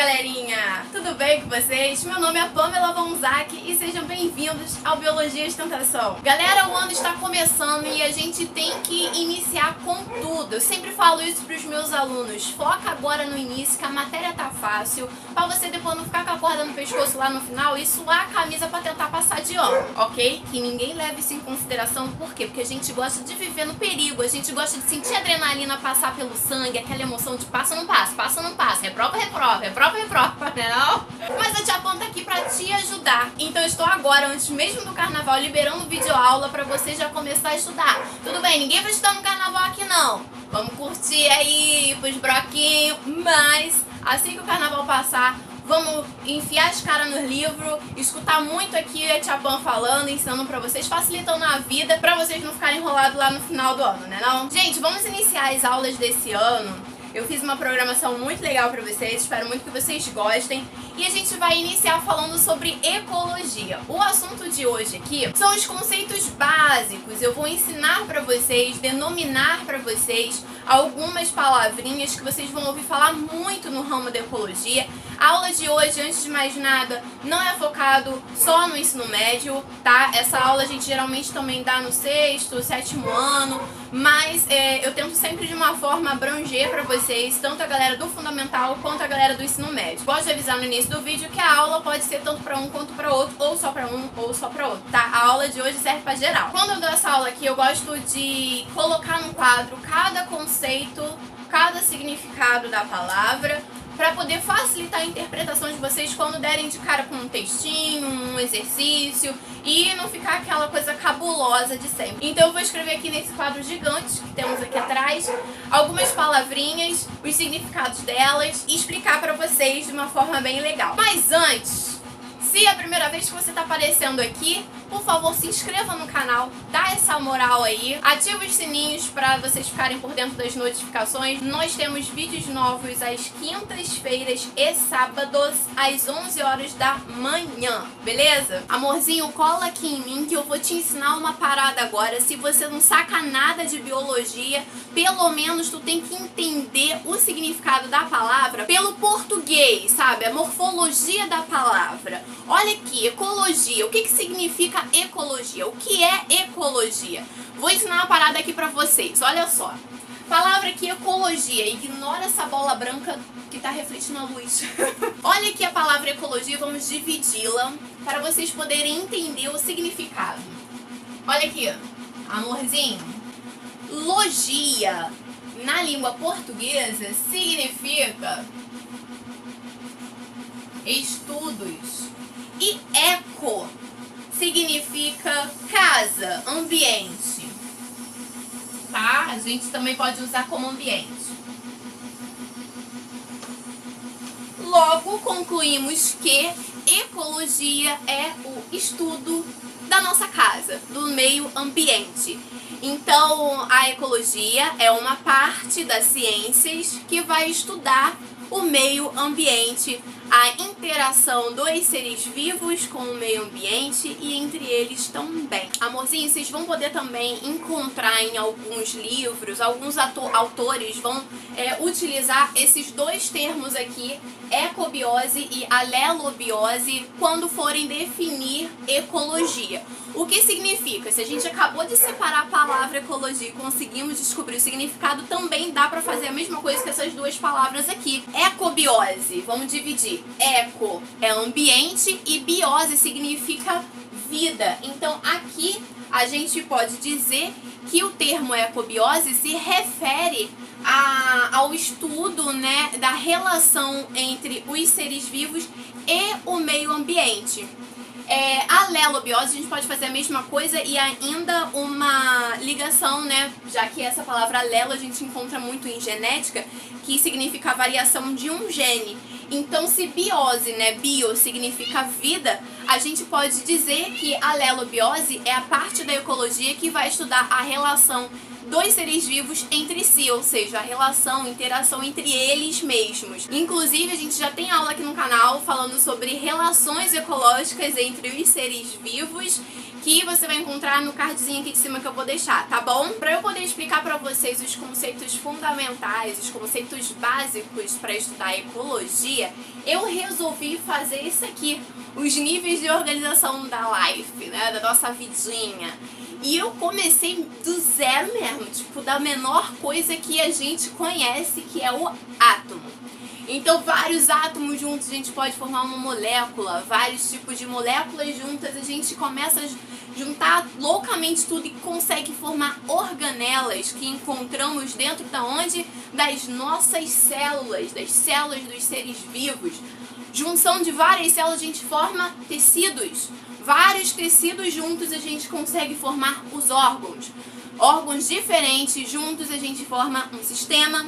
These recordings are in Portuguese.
galerinha! Tudo bem com vocês? Meu nome é Pamela Vonzac e sejam bem-vindos ao Biologia de Tentação. Galera, o ano está começando e a gente tem que iniciar com tudo. Eu sempre falo isso para os meus alunos. Foca agora no início, que a matéria tá fácil, para você depois não ficar com a corda no pescoço lá no final e suar a camisa para tentar passar de ano, ok? Que ninguém leve isso em consideração. Por quê? Porque a gente gosta de viver no perigo, a gente gosta de sentir a adrenalina passar pelo sangue, aquela emoção de passa, não passa, passa, não passa, reprova, reprova, reprova, reprova, né não? Mas a Tia Pam tá aqui pra te ajudar. Então eu estou agora, antes mesmo do carnaval, liberando videoaula pra você já começar a estudar. Tudo bem, ninguém vai estudar no carnaval aqui não. Vamos curtir aí, ir pros broquinhos, mas assim que o carnaval passar, vamos enfiar as caras no livro, escutar muito aqui a Tia Pam falando, ensinando pra vocês, facilitando a vida, pra vocês não ficarem enrolados lá no final do ano, né não? Gente, vamos iniciar as aulas desse ano. Eu fiz uma programação muito legal pra vocês, espero muito que vocês gostem. E a gente vai iniciar falando sobre ecologia. O assunto de hoje aqui são os conceitos básicos. Eu vou ensinar pra vocês, denominar pra vocês algumas palavrinhas que vocês vão ouvir falar muito no ramo da ecologia. A aula de hoje, antes de mais nada, não é focado só no ensino médio, tá? Essa aula a gente geralmente também dá no 6º, 7º ano, mas eu tento sempre de uma forma abranger pra vocês, tanto a galera do fundamental quanto a galera do ensino médio. Gosto de avisar no início do vídeo que a aula pode ser tanto pra um quanto pra outro, ou só pra um ou só pra outro, tá? A aula de hoje serve pra geral. Quando eu dou essa aula aqui, eu gosto de colocar num quadro cada conceito, cada significado da palavra, para poder facilitar a interpretação de vocês quando derem de cara com um textinho, um exercício e não ficar aquela coisa cabulosa de sempre. Então eu vou escrever aqui nesse quadro gigante que temos aqui atrás algumas palavrinhas, os significados delas e explicar para vocês de uma forma bem legal. Mas antes, se é a primeira vez que você está aparecendo aqui, por favor, se inscreva no canal, dá essa moral aí, ativa os sininhos para vocês ficarem por dentro das notificações. Nós temos vídeos novos às quintas-feiras e sábados, às 11 horas da manhã, beleza? Amorzinho, cola aqui em mim que eu vou te ensinar uma parada agora. Se você não saca nada de biologia, pelo menos tu tem que entender o significado da palavra pelo português, sabe? A morfologia da palavra. Olha aqui, ecologia, o que significa ecologia? O que é ecologia? Vou ensinar uma parada aqui pra vocês, olha só. Palavra aqui, ecologia. Ignora essa bola branca que tá refletindo a luz. Olha aqui a palavra ecologia, vamos dividi-la para vocês poderem entender o significado. Olha aqui, amorzinho. Logia, na língua portuguesa, significa estudos. E eco significa casa, ambiente, tá? A gente também pode usar como ambiente. Logo, concluímos que ecologia é o estudo da nossa casa, do meio ambiente. Então, a ecologia é uma parte das ciências que vai estudar o meio ambiente, a interação dos seres vivos com o meio ambiente e entre eles também. Amorzinho, vocês vão poder também encontrar em alguns livros, alguns autores vão utilizar esses dois termos aqui, ecobiose e alelobiose, quando forem definir ecologia. O que significa? Se a gente acabou de separar a palavra ecologia e conseguimos descobrir o significado, também dá para fazer a mesma coisa que essas duas palavras aqui. Ecobiose, vamos dividir. Eco é ambiente e biose significa vida. Então aqui a gente pode dizer que o termo ecobiose se refere ao estudo, né, da relação entre os seres vivos e o meio ambiente. A alelobiose, a gente pode fazer a mesma coisa e ainda uma ligação, né? Já que essa palavra alelo a gente encontra muito em genética, que significa a variação de um gene. Então, se biose, né, bio significa vida, a gente pode dizer que a alelobiose é a parte da ecologia que vai estudar a relação dos seres vivos entre si, ou seja, a relação, interação entre eles mesmos. Inclusive, a gente já tem aula aqui no canal falando sobre relações ecológicas entre os seres vivos que você vai encontrar no cardzinho aqui de cima que eu vou deixar, tá bom? Pra eu poder explicar pra vocês os conceitos fundamentais, os conceitos básicos pra estudar ecologia, eu resolvi fazer isso aqui, os níveis de organização da life, né, da nossa vidinha. E eu comecei do zero mesmo, tipo, da menor coisa que a gente conhece, que é o átomo. Então, vários átomos juntos a gente pode formar uma molécula, vários tipos de moléculas juntas, a gente começa a juntar loucamente tudo e consegue formar organelas que encontramos dentro da onde? Das nossas células, das células dos seres vivos. Junção de várias células a gente forma tecidos. Vários tecidos juntos a gente consegue formar os órgãos. Órgãos diferentes juntos a gente forma um sistema.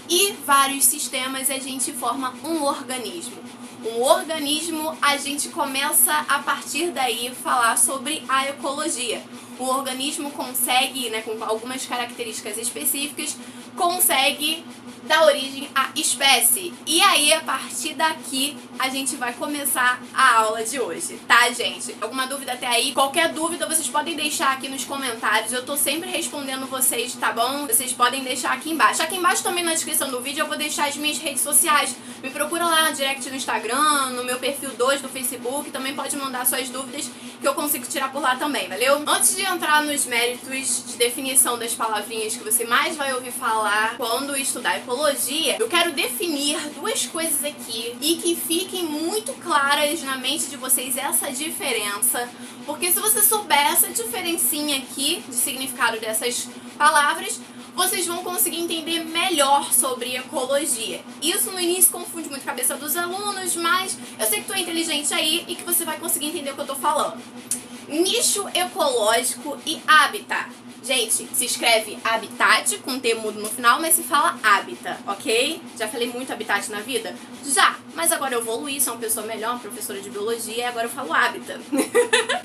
E vários sistemas a gente forma um organismo. Um organismo a gente começa a partir daí falar sobre a ecologia. O organismo consegue, né, com algumas características específicas, consegue dar origem à espécie. E aí, a partir daqui, a gente vai começar a aula de hoje, tá, gente? Alguma dúvida até aí? Qualquer dúvida vocês podem deixar aqui nos comentários. Eu tô sempre respondendo vocês, tá bom? Vocês podem deixar aqui embaixo. Aqui embaixo também na descrição do vídeo eu vou deixar as minhas redes sociais. Me procura lá no direct no Instagram, no meu perfil 2 do Facebook. Também pode mandar suas dúvidas que eu consigo tirar por lá também, valeu? Antes de entrar nos méritos de definição das palavrinhas que você mais vai ouvir falar quando estudar ecologia, eu quero definir duas coisas aqui e que fiquem muito claras na mente de vocês essa diferença, porque se você souber essa diferencinha aqui de significado dessas palavras, vocês vão conseguir entender melhor sobre ecologia. Isso no início confunde muito a cabeça dos alunos, mas eu sei que tu é inteligente aí e que você vai conseguir entender o que eu tô falando. Nicho ecológico e habitat. Gente, se escreve habitat com T mudo no final, mas se fala habitat, ok? Já falei muito habitat na vida? Já, mas agora eu evoluí, sou uma pessoa melhor, uma professora de biologia, e agora eu falo habitat.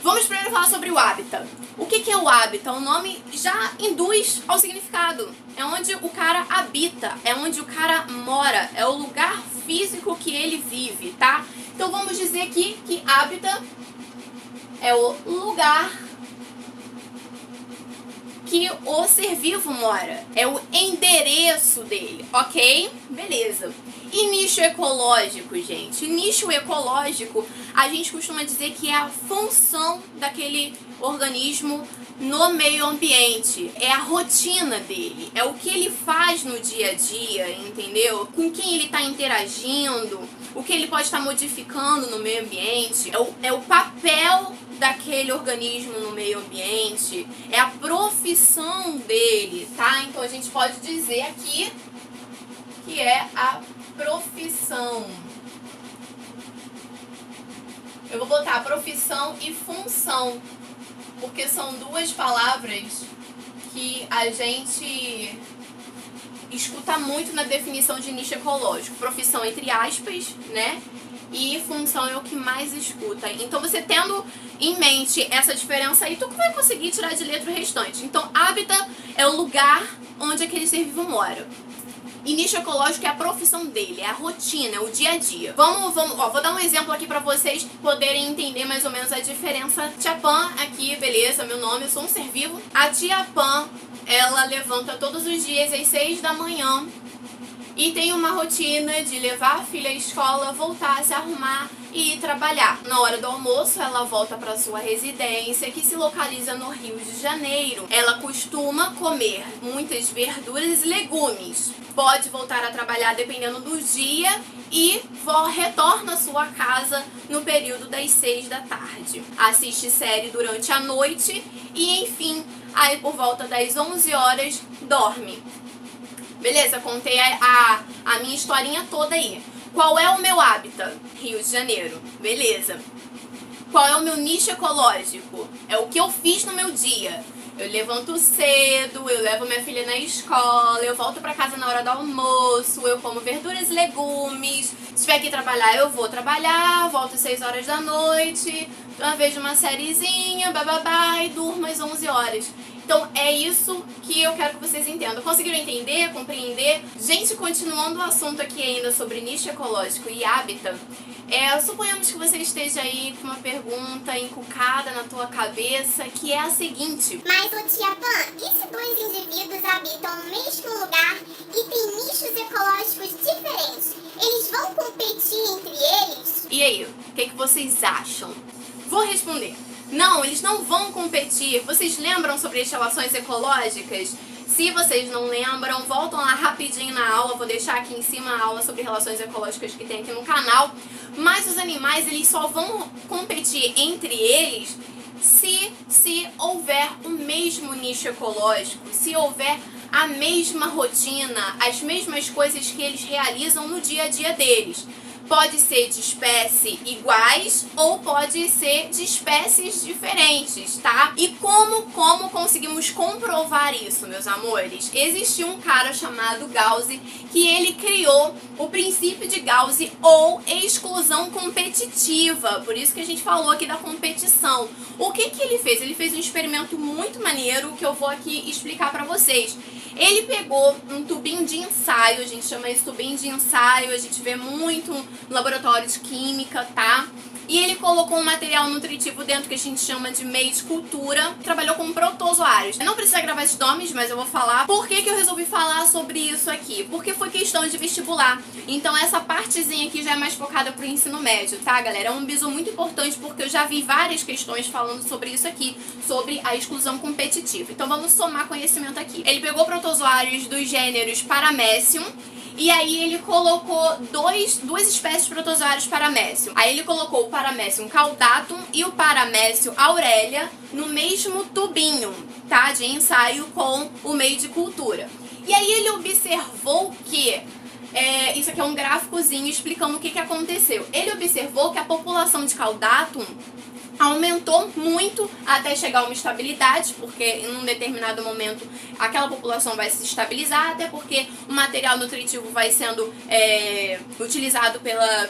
Vamos primeiro falar sobre o habitat. O que é o habitat? O nome já induz ao significado. É onde o cara habita, é onde o cara mora, é o lugar físico que ele vive, tá? Então vamos dizer aqui que habitat é o lugar que o ser vivo mora, é o endereço dele, ok? Beleza. E nicho ecológico, gente? Nicho ecológico, a gente costuma dizer que é a função daquele organismo no meio ambiente, é a rotina dele, é o que ele faz no dia a dia, entendeu? Com quem ele está interagindo, o que ele pode estar modificando no meio ambiente, é o papel daquele organismo no meio ambiente, é a profissão dele, tá? Então a gente pode dizer aqui que é a profissão. Eu vou botar profissão e função, porque são duas palavras que a gente escuta muito na definição de nicho ecológico. Profissão entre aspas, né? E função é o que mais escuta. Então você tendo em mente essa diferença aí, tu vai conseguir tirar de letra o restante. Então habitat é o lugar onde aquele ser vivo mora. E nicho ecológico é a profissão dele, é a rotina, é o dia a dia. Vou dar um exemplo aqui pra vocês poderem entender mais ou menos a diferença. Tia Pan aqui, beleza, meu nome, eu sou um ser vivo. A tia Pan, ela levanta todos os dias às 6 da manhã e tem uma rotina de levar a filha à escola, voltar, se arrumar e ir trabalhar. Na hora do almoço, ela volta para sua residência, que se localiza no Rio de Janeiro. Ela costuma comer muitas verduras e legumes. Pode voltar a trabalhar dependendo do dia e retorna à sua casa no período das 6 da tarde. Assiste série durante a noite e, enfim, aí por volta das 11 horas, dorme. Beleza, contei a minha historinha toda aí. Qual é o meu habitat? Rio de Janeiro. Beleza. Qual é o meu nicho ecológico? É o que eu fiz no meu dia. Eu levanto cedo, eu levo minha filha na escola, eu volto pra casa na hora do almoço, eu como verduras e legumes. Se tiver que trabalhar, eu vou trabalhar, volto às 6 horas da noite, vejo uma sériezinha, bababá, e durmo às 11 horas. Então é isso que eu quero que vocês entendam. Conseguiram entender, compreender? Gente, continuando o assunto aqui ainda sobre nicho ecológico e hábitat, suponhamos que você esteja aí com uma pergunta encucada na tua cabeça, que é a seguinte: mas, ô tia Pan, e se dois indivíduos habitam no mesmo lugar e têm nichos ecológicos diferentes? Eles vão competir entre eles? E aí, o que vocês acham? Vou responder. Não, eles não vão competir. Vocês lembram sobre as relações ecológicas? Se vocês não lembram, voltam lá rapidinho na aula. Vou deixar aqui em cima a aula sobre relações ecológicas que tem aqui no canal. Mas os animais, eles só vão competir entre eles se houver o mesmo nicho ecológico, se houver a mesma rotina, as mesmas coisas que eles realizam no dia a dia deles. Pode ser de espécie iguais ou pode ser de espécies diferentes, tá? E como conseguimos comprovar isso, meus amores? Existiu um cara chamado Gauss que ele criou o princípio de Gauss ou exclusão competitiva. Por isso que a gente falou aqui da competição. O que ele fez? Ele fez um experimento muito maneiro que eu vou aqui explicar pra vocês. Ele pegou um tubinho de ensaio, a gente chama esse tubinho de ensaio, a gente vê muito no laboratório de química, tá? E ele colocou um material nutritivo dentro que a gente chama de meio de cultura. Trabalhou com protozoários. Eu não precisa gravar esses nomes, mas eu vou falar. Por que eu resolvi falar sobre isso aqui? Porque foi questão de vestibular. Então essa partezinha aqui já é mais focada pro ensino médio, tá, galera? É um bizu muito importante porque eu já vi várias questões falando sobre isso aqui, sobre a exclusão competitiva. Então vamos somar conhecimento aqui. Ele pegou protozoários dos gêneros Paramecium, e aí ele colocou duas espécies de protozoários Paramecium. Aí ele colocou o Paramecium caudatum e o Paramecium aurelia no mesmo tubinho, tá? De ensaio com o meio de cultura. E aí ele observou que isso aqui é um gráficozinho explicando o que aconteceu. Ele observou que a população de caudatum aumentou muito até chegar a uma estabilidade, porque em um determinado momento aquela população vai se estabilizar, até porque o material nutritivo vai sendo utilizado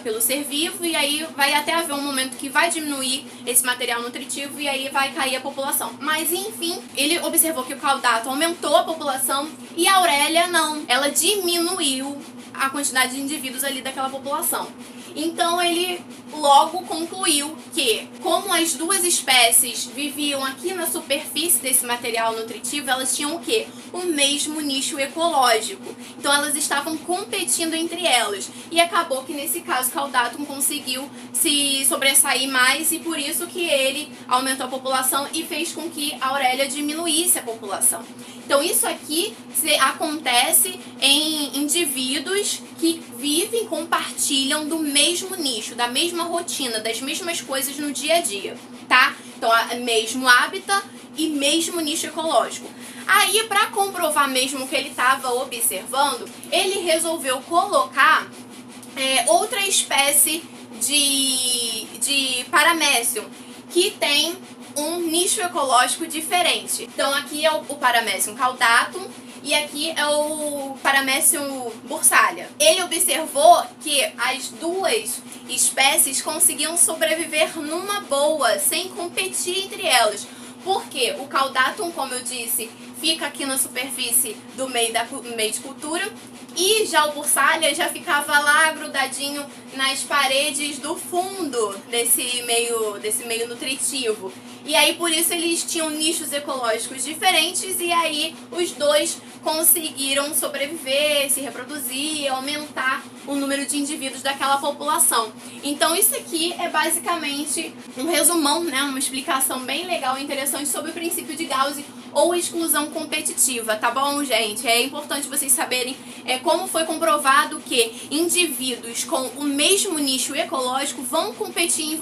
pelo ser vivo, e aí vai até haver um momento que vai diminuir esse material nutritivo e aí vai cair a população. Mas enfim, ele observou que o caudato aumentou a população e a aurélia não, ela diminuiu a quantidade de indivíduos ali daquela população. Então ele logo concluiu que, como as duas espécies viviam aqui na superfície desse material nutritivo, elas tinham o quê? O mesmo nicho ecológico. Então elas estavam competindo entre elas. E acabou que nesse caso Caudatum conseguiu se sobressair mais, e por isso que ele aumentou a população e fez com que a aurélia diminuísse a população. Então isso aqui acontece em indivíduos que vivem, compartilham do mesmo nicho, da mesma rotina, das mesmas coisas no dia a dia, tá? Então, mesmo hábitat e mesmo nicho ecológico. Aí, para comprovar mesmo o que ele estava observando, ele resolveu colocar outra espécie de Paramecium que tem um nicho ecológico diferente. Então aqui é o Paramecium caudatum e aqui é o Paramecium bursalia. Ele observou que as duas espécies conseguiam sobreviver numa boa, sem competir entre elas. Porque o caudatum, como eu disse, fica aqui na superfície do meio de cultura, e já o bursalia já ficava lá grudadinho nas paredes do fundo desse meio nutritivo. E aí por isso eles tinham nichos ecológicos diferentes, e aí os dois conseguiram sobreviver, se reproduzir, aumentar o número de indivíduos daquela população. Então isso aqui é basicamente um resumão, né, uma explicação bem legal e interessante sobre o princípio de Gauss ou exclusão competitiva, tá bom, gente? É importante vocês saberem como foi comprovado que indivíduos com o mesmo nicho ecológico vão competir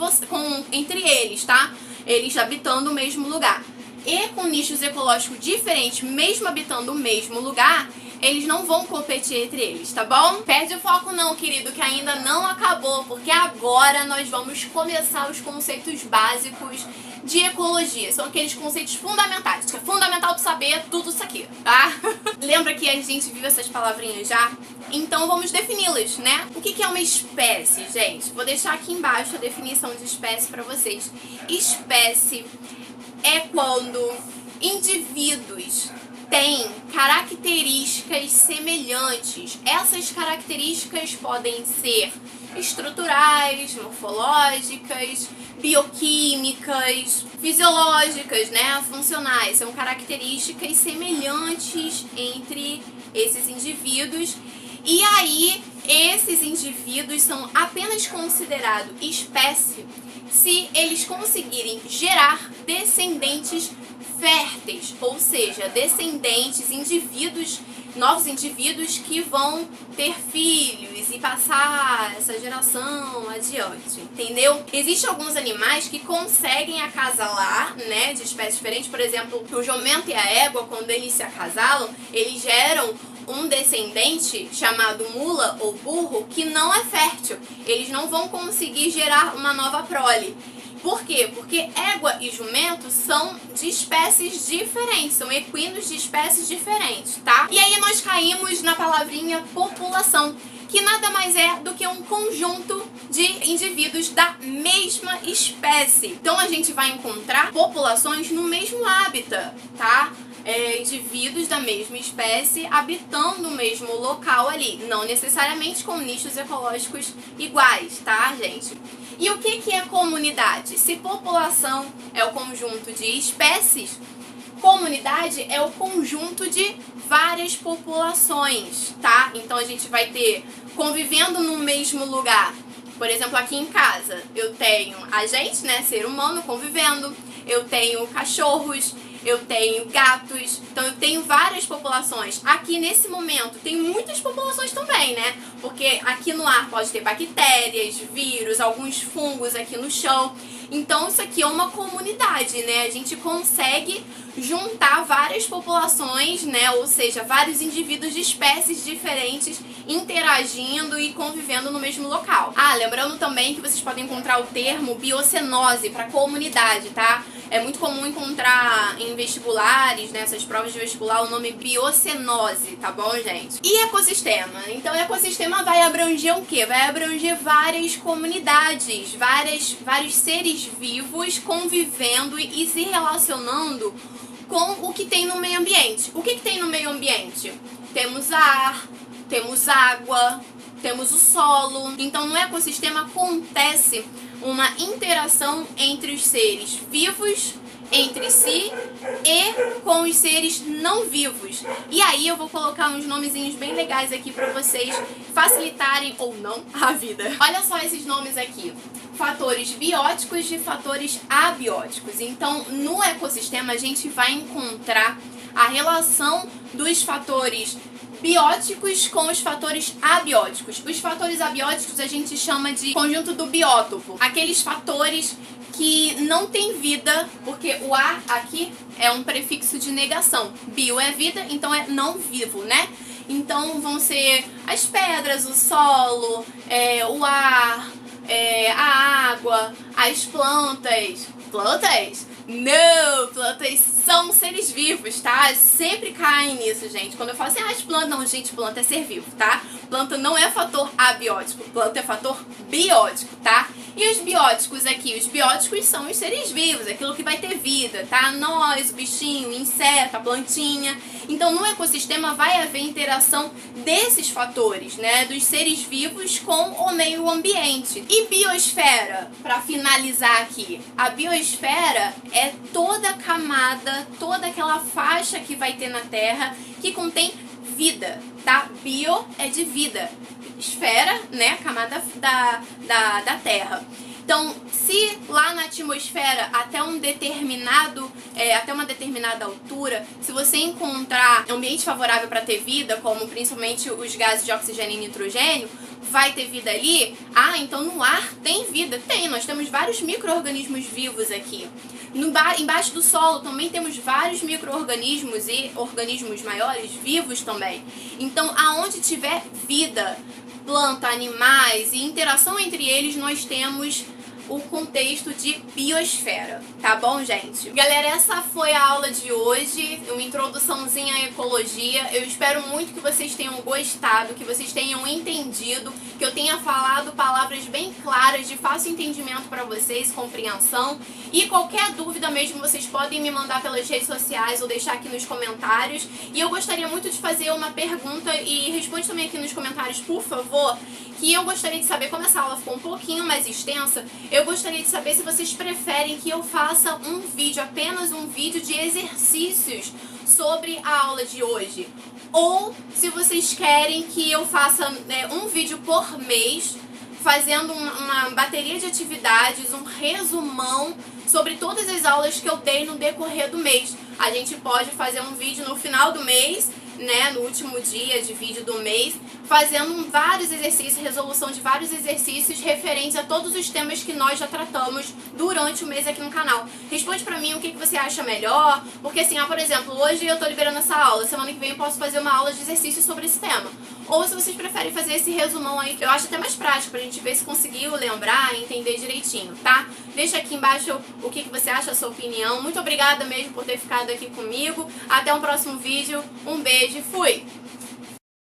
entre eles, tá? Eles habitando o mesmo lugar. E com nichos ecológicos diferentes, mesmo habitando o mesmo lugar, eles não vão competir entre eles, tá bom? Perde o foco não, querido, que ainda não acabou, porque agora nós vamos começar os conceitos básicos de ecologia. São aqueles conceitos fundamentais, que é fundamental tu saber tudo isso aqui, tá? Lembra que a gente viu essas palavrinhas já? Então vamos defini-las, né? O que é uma espécie, gente? Vou deixar aqui embaixo a definição de espécie pra vocês. Espécie é quando indivíduos têm características semelhantes, essas características podem ser estruturais, morfológicas, bioquímicas, fisiológicas, né, funcionais. São características semelhantes entre esses indivíduos. E aí, esses indivíduos são apenas considerados espécie se eles conseguirem gerar descendentes férteis, ou seja, descendentes, indivíduos, novos indivíduos que vão ter filhos e passar essa geração adiante, entendeu? Existem alguns animais que conseguem acasalar, né, de espécies diferentes. Por exemplo, o jumento e a égua, quando eles se acasalam, eles geram um descendente chamado mula ou burro que não é fértil. Eles não vão conseguir gerar uma nova prole. Por quê? Porque égua e jumento são de espécies diferentes, são equinos de espécies diferentes, tá? E aí nós caímos na palavrinha população, que nada mais é do que um conjunto de indivíduos da mesma espécie. Então a gente vai encontrar populações no mesmo hábitat, tá? Indivíduos da mesma espécie habitando o mesmo local ali, não necessariamente com nichos ecológicos iguais, tá, gente? E o que é comunidade? Se população é o conjunto de espécies, comunidade é o conjunto de várias populações, tá? Então a gente vai ter convivendo no mesmo lugar. Por exemplo, aqui em casa eu tenho a gente, né, ser humano convivendo, eu tenho cachorros, eu tenho gatos, então eu tenho várias populações. Aqui nesse momento tem muitas populações também, né? Porque aqui no ar pode ter bactérias, vírus, alguns fungos aqui no chão. Então isso aqui é uma comunidade, né? A gente consegue juntar várias populações, né? Ou seja, vários indivíduos de espécies diferentes interagindo e convivendo no mesmo local. Lembrando também que vocês podem encontrar o termo biocenose para comunidade, tá? É muito comum encontrar em vestibulares, nessas provas de vestibular, o nome biocenose, tá bom, gente? E ecossistema? Então, ecossistema vai abranger o quê? Vai abranger várias comunidades, vários seres vivos convivendo e se relacionando com o que tem no meio ambiente. O que tem no meio ambiente? Temos ar, temos água, temos o solo. Então, no ecossistema acontece uma interação entre os seres vivos, entre si e com os seres não vivos. E aí eu vou colocar uns nomezinhos bem legais aqui para vocês facilitarem ou não a vida. Olha só esses nomes aqui. Fatores bióticos e fatores abióticos. Então, no ecossistema a gente vai encontrar a relação dos fatores bióticos com os fatores abióticos. Os fatores abióticos a gente chama de conjunto do biótopo. Aqueles fatores que não tem vida, porque o A aqui é um prefixo de negação. Bio é vida, então é não vivo, né? Então vão ser as pedras, o solo, o ar, a água, as plantas. Plantas? Não, plantas são seres vivos, tá? Sempre caem nisso, gente. Quando eu falo assim, as plantas... Não, gente, planta é ser vivo, tá? Planta não é fator abiótico, planta é fator biótico, tá? E os bióticos aqui? Os bióticos são os seres vivos, aquilo que vai ter vida, tá? Nós, o bichinho, o inseto, a plantinha. Então, no ecossistema vai haver interação desses fatores, né? Dos seres vivos com o meio ambiente. E biosfera, para finalizar aqui. A biosfera é toda a camada, toda aquela faixa que vai ter na Terra que contém vida, tá? Bio é de vida. Esfera, né? Camada da Terra. Então, se lá na atmosfera, até uma determinada altura, se você encontrar ambiente favorável para ter vida, como principalmente os gases de oxigênio e nitrogênio, vai ter vida ali? Então no ar tem vida? Tem, nós temos vários micro-organismos vivos aqui. Embaixo do solo também temos vários micro-organismos e organismos maiores vivos também. Então, aonde tiver vida, planta, animais e interação entre eles, nós temos o contexto de biosfera, tá bom, gente? Galera, essa foi a aula de hoje, uma introduçãozinha à ecologia. Eu espero muito que vocês tenham gostado, que vocês tenham entendido, que eu tenha falado palavras bem claras, de fácil entendimento para vocês, compreensão. E qualquer dúvida mesmo, vocês podem me mandar pelas redes sociais ou deixar aqui nos comentários. E eu gostaria muito de fazer uma pergunta e responde também aqui nos comentários, por favor, que eu gostaria de saber, como essa aula ficou um pouquinho mais extensa, eu gostaria de saber se vocês preferem que eu faça um vídeo, apenas um vídeo de exercícios sobre a aula de hoje. Ou se vocês querem que eu faça um vídeo por mês, fazendo uma bateria de atividades, um resumão sobre todas as aulas que eu dei no decorrer do mês. A gente pode fazer um vídeo no final do mês, né, no último dia de vídeo do mês, fazendo vários exercícios, resolução de vários exercícios referentes a todos os temas que nós já tratamos durante o mês aqui no canal. Responde pra mim o que você acha melhor, porque assim, por exemplo, hoje eu tô liberando essa aula, semana que vem eu posso fazer uma aula de exercícios sobre esse tema. Ou se vocês preferem fazer esse resumão aí, eu acho até mais prático pra gente ver se conseguiu lembrar e entender direitinho, tá? Deixa aqui embaixo o que você acha, a sua opinião. Muito obrigada mesmo por ter ficado aqui comigo. Até um próximo vídeo. Um beijo e fui!